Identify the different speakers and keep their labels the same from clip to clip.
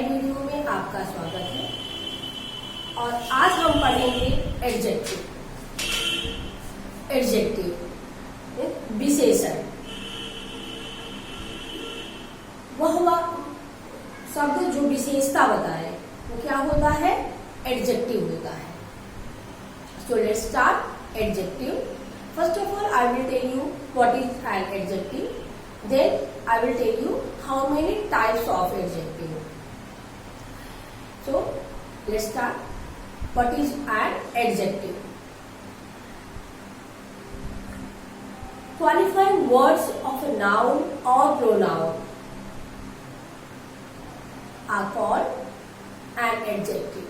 Speaker 1: Video में आपका स्वागत है और आज हम पढ़ेंगे एडजेक्टिव। एडजेक्टिव विशेषण, वह शब्द जो विशेषता बताए वो क्या होता है? एडजेक्टिव होता है। So let's start adjective. First of all, I will tell you what is an adjective. Then I will tell you how many types of adjective. So let's start. What is an adjective? Qualifying words of a noun or pronoun are called an adjective.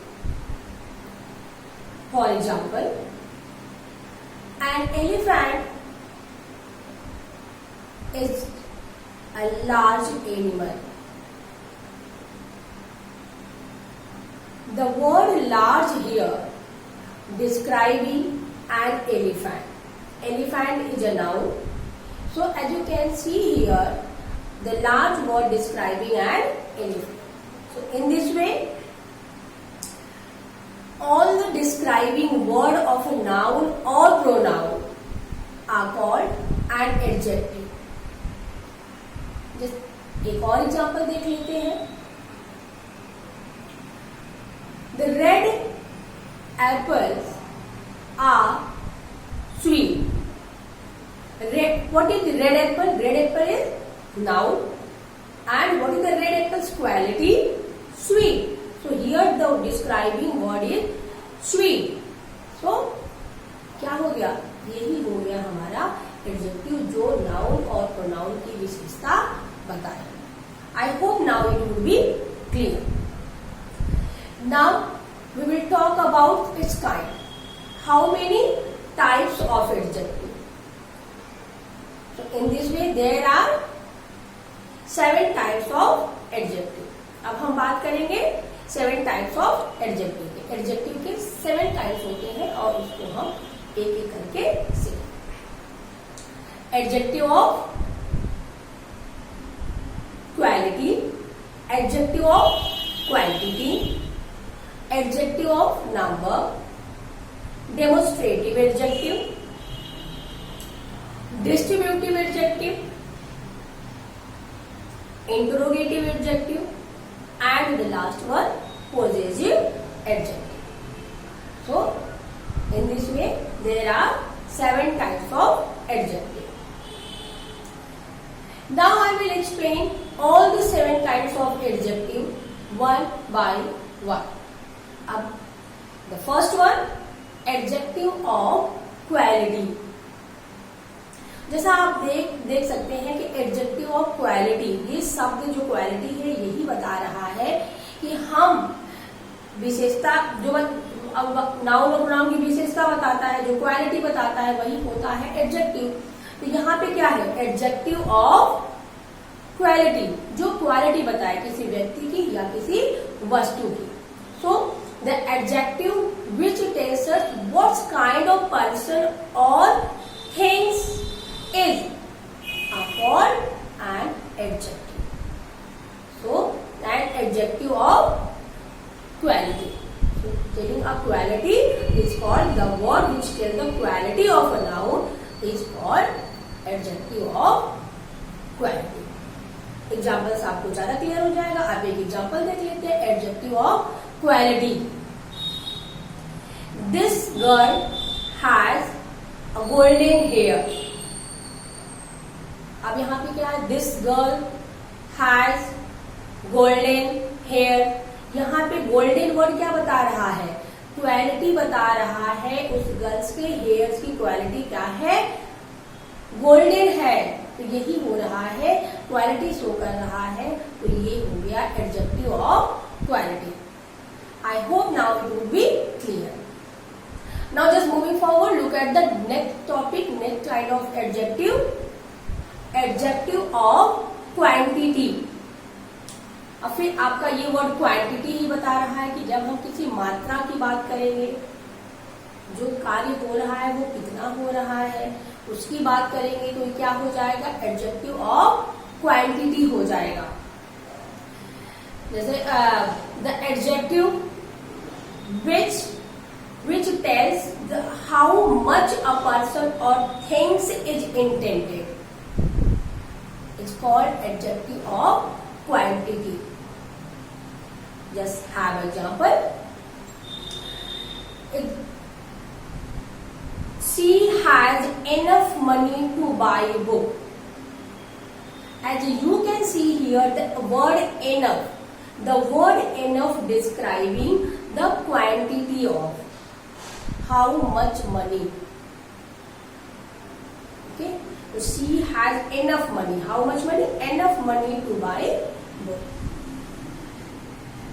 Speaker 1: For example, an elephant is a large animal. The word large here describing an elephant. Elephant is a noun. So as you can see here, the large word describing an elephant. So in this way, all the describing word of a noun or pronoun are called an adjective. एक और example देख लेते हैं। The red apples are sweet. What is the red apple? Red apple is noun. And what is the red apple's quality? Sweet. So here the describing word is sweet. So क्या हो गया? यही हो गया हमारा एडजेक्टिव जो noun और pronoun की विशेषता बताए। I hope now it will be clear. Now we will talk about its kind. How many types of adjective? So in this way there are 7 types of adjective. अब हम बात करेंगे 7 types of adjective के। Adjective के 7 types होते हैं और उसको हम एक एक करके सीखेंगे। Adjective of quality, adjective of quantity, adjective of number, demonstrative adjective, distributive adjective, interrogative adjective, and the last one possessive adjective. So in this way there are 7 types of adjective. Now I will explain all the 7 types of adjective one by one. अब the first one, adjective of quality. जैसा आप देख सकते हैं कि adjective of quality, ये शब्द जो क्वालिटी है यही बता रहा है कि हम विशेषता जो नाउन और प्रोनाउन की विशेषता बताता है, जो क्वालिटी बताता है वही होता है एडजेक्टिव। तो यहाँ पे क्या है? एडजेक्टिव ऑफ क्वालिटी, जो क्वालिटी बताए किसी व्यक्ति की या किसी वस्तु की। So the adjective which tells us what kind of person और things is called an adjective. So an adjective of quality. So telling a quality is called, the word which tells the quality of a noun is called adjective of quality. Examples आपको ज्यादा clear हो जाएगा। आप एक example देख लेते हैं। Adjective of quality, this girl has a golden hair. अब यहाँ पे क्या है? This girl has golden hair. यहाँ पे गोल्डन वर्ड क्या बता रहा है? क्वालिटी बता रहा है। उस गर्ल्स के हेयर्स की क्वालिटी क्या है? गोल्डन है। तो यही हो रहा है, क्वालिटी शो कर रहा है। तो ये हो गया adjective of quality. I hope now it will be clear. Now just moving forward, look at the next topic, next kind of adjective, adjective of quantity. अब फिर आपका ये वर्ड क्वांटिटी ही बता रहा है कि जब हम किसी मात्रा की बात करेंगे, जो कार्य हो रहा है वो कितना हो रहा है, उसकी बात करेंगे तो क्या हो जाएगा? एडजेक्टिव ऑफ क्वांटिटी हो जाएगा। जैसे the adjective which tells how much a person or things is intended. It's called adjective of quantity. Just have example. She has enough money to buy a book. As you can see here, the word enough describing the quantity of how much money. Okay, so she has enough money. How much money? Enough money to buy book.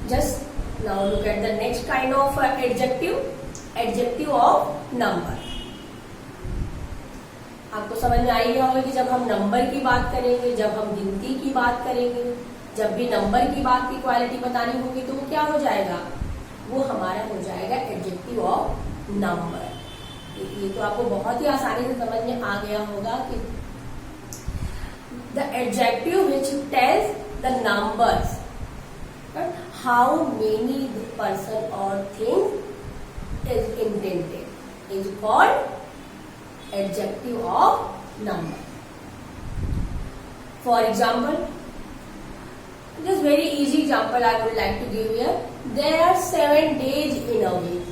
Speaker 1: Just now look at the next kind of adjective of number. आपको समझ में आई गया होगा कि जब हम number की बात करेंगे, जब हम गिनती की बात करेंगे, जब भी नंबर की बात की क्वालिटी बतानी होगी तो वो क्या हो जाएगा? वो हमारा हो जाएगा एडजेक्टिव ऑफ नंबर। ये तो आपको बहुत ही आसानी से समझ में आ गया होगा कि the adjective which tells the numbers, how many person और thing is intended is called adjective of number. For example, just very easy example I would like to give here. There are 7 days in a week.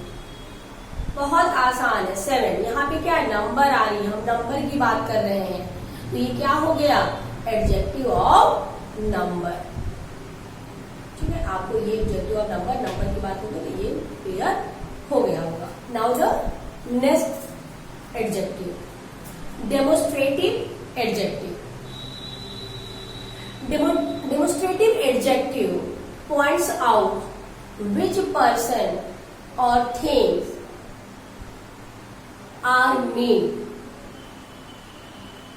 Speaker 1: बहुत आसान है। 7 यहाँ पे क्या number आ रही है, हम नंबर की बात कर रहे हैं, तो ये क्या हो गया? Adjective of number. ठीक है, आपको ये एडजेक्टिव ऑफ नंबर की बात होगी तो ये क्लियर हो गया होगा। Now the next adjective, demonstrative adjective. Demonstrative adjective points out which person or things are meant.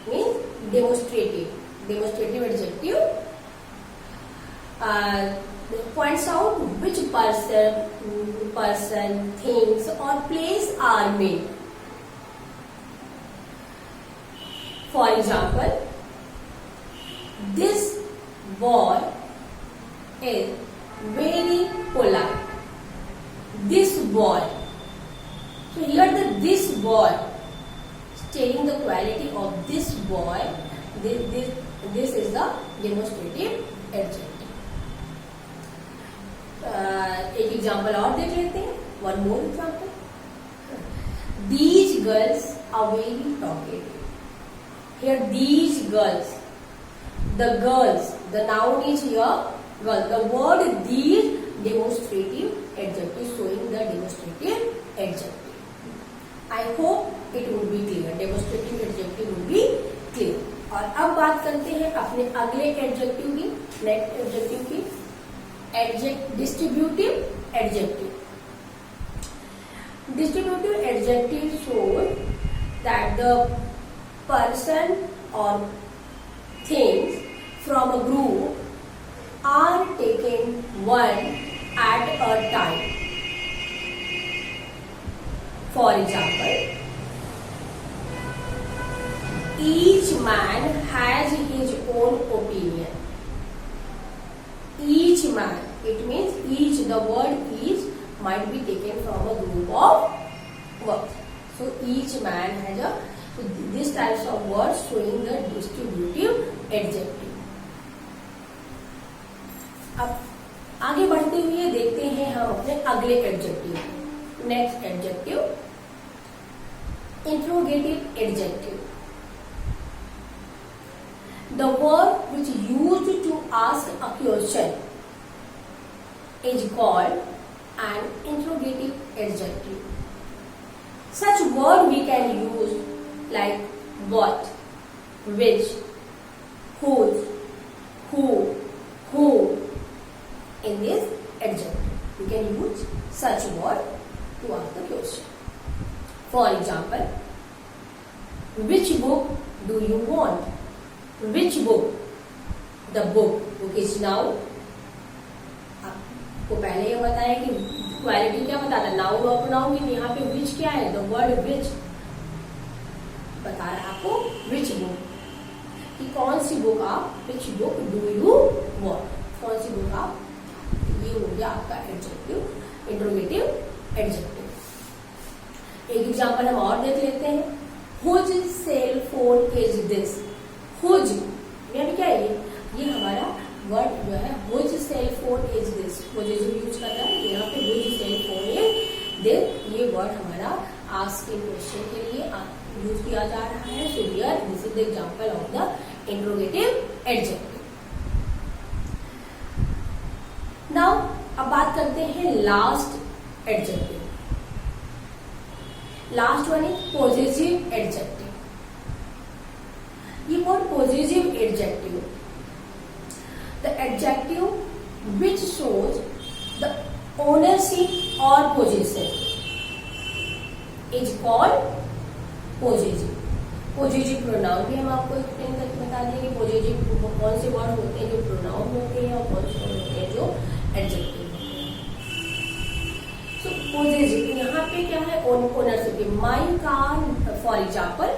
Speaker 1: Means demonstrative adjective points out which person, things or place are meant. For example, this boy is very polite. This boy. So here this boy, stating the quality of this boy, this is the demonstrative adjective. एक example और देख लेते हैं, one more example. These girls are very talkative. Here these girls, the noun is here girl. The word these demonstrative adjective, showing the demonstrative adjective. I hope it would be clear. Demonstrative adjective would be clear. और अब बात करते हैं अपने अगले adjective की, next adjective की, distributive adjective. Distributive adjective shows that the person or things from a group are taken one at a time. For example, each man has his own opinion. Each man, it means each, the word each might be taken from a group of words. So each man has a, so these types of words showing the distributive adjective. अब आगे बढ़ते हुए देखते हैं हम अपने अगले adjective. Next adjective, interrogative adjective. The word which used to ask a question is called an interrogative adjective. Such word we can use like what, which, whose, who in this adjective. We can use such word to ask the question. For example, which book do you want? Which book? The book. Book is noun. आपको पहले ये बताया कि quality क्या बताता है, noun और pronoun की. यहाँ पे विच क्या है, द वर्ड विच बता रहा है आपको विच बुक, कि कौन सी बुक आप, which book do you want, कौन सी बुक आप ये हो गया आपका एडजेक्टिव, इंट्रोगेटिव एडजेक्टिव। एक एग्जांपल हम और देख लेते हैं। Whose cell phone is this. Whose यानी क्या है ये हमारा वर्ड जो है, whose cell phone is this, possessive use कर रहा है यहाँ पे। Whose cell phone is this, ये वर्ड हमारा आस्किंग क्वेश्चन के लिए यूज किया जा रहा है। सो here this is the example of the interrogative adjective. Now अब बात करते हैं last adjective. Last one is possessive adjective. ये word possessive adjective, the adjective which shows the ownership और possession is called possessive. Possessive pronoun भी हम आपको explain करके बता देंगे। पॉजिटिव कौन से वर्ड होते हैं जो प्रोनाउन होते हैं और कौन से वर्ड होते हैं जो एडजेक्टिव होते हैं। सो पॉजिटिव यहाँ पे क्या है, ownership. My car for example,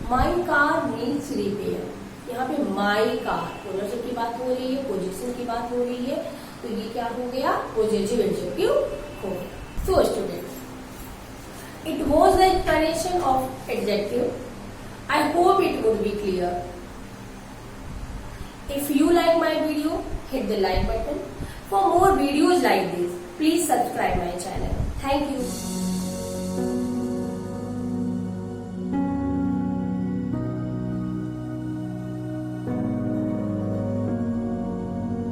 Speaker 1: my car needs repair. यहाँ पे माई कार ओनरशिप की बात हो रही है, पोजीशन की बात हो रही है, तो ये क्या हो गया, पॉजिटिव एडजेक्टिव हो गया। So students, it was the explanation of adjective. I hope it would be clear. If you like my video, hit the like button. For more videos like this, please subscribe my channel. Thank you.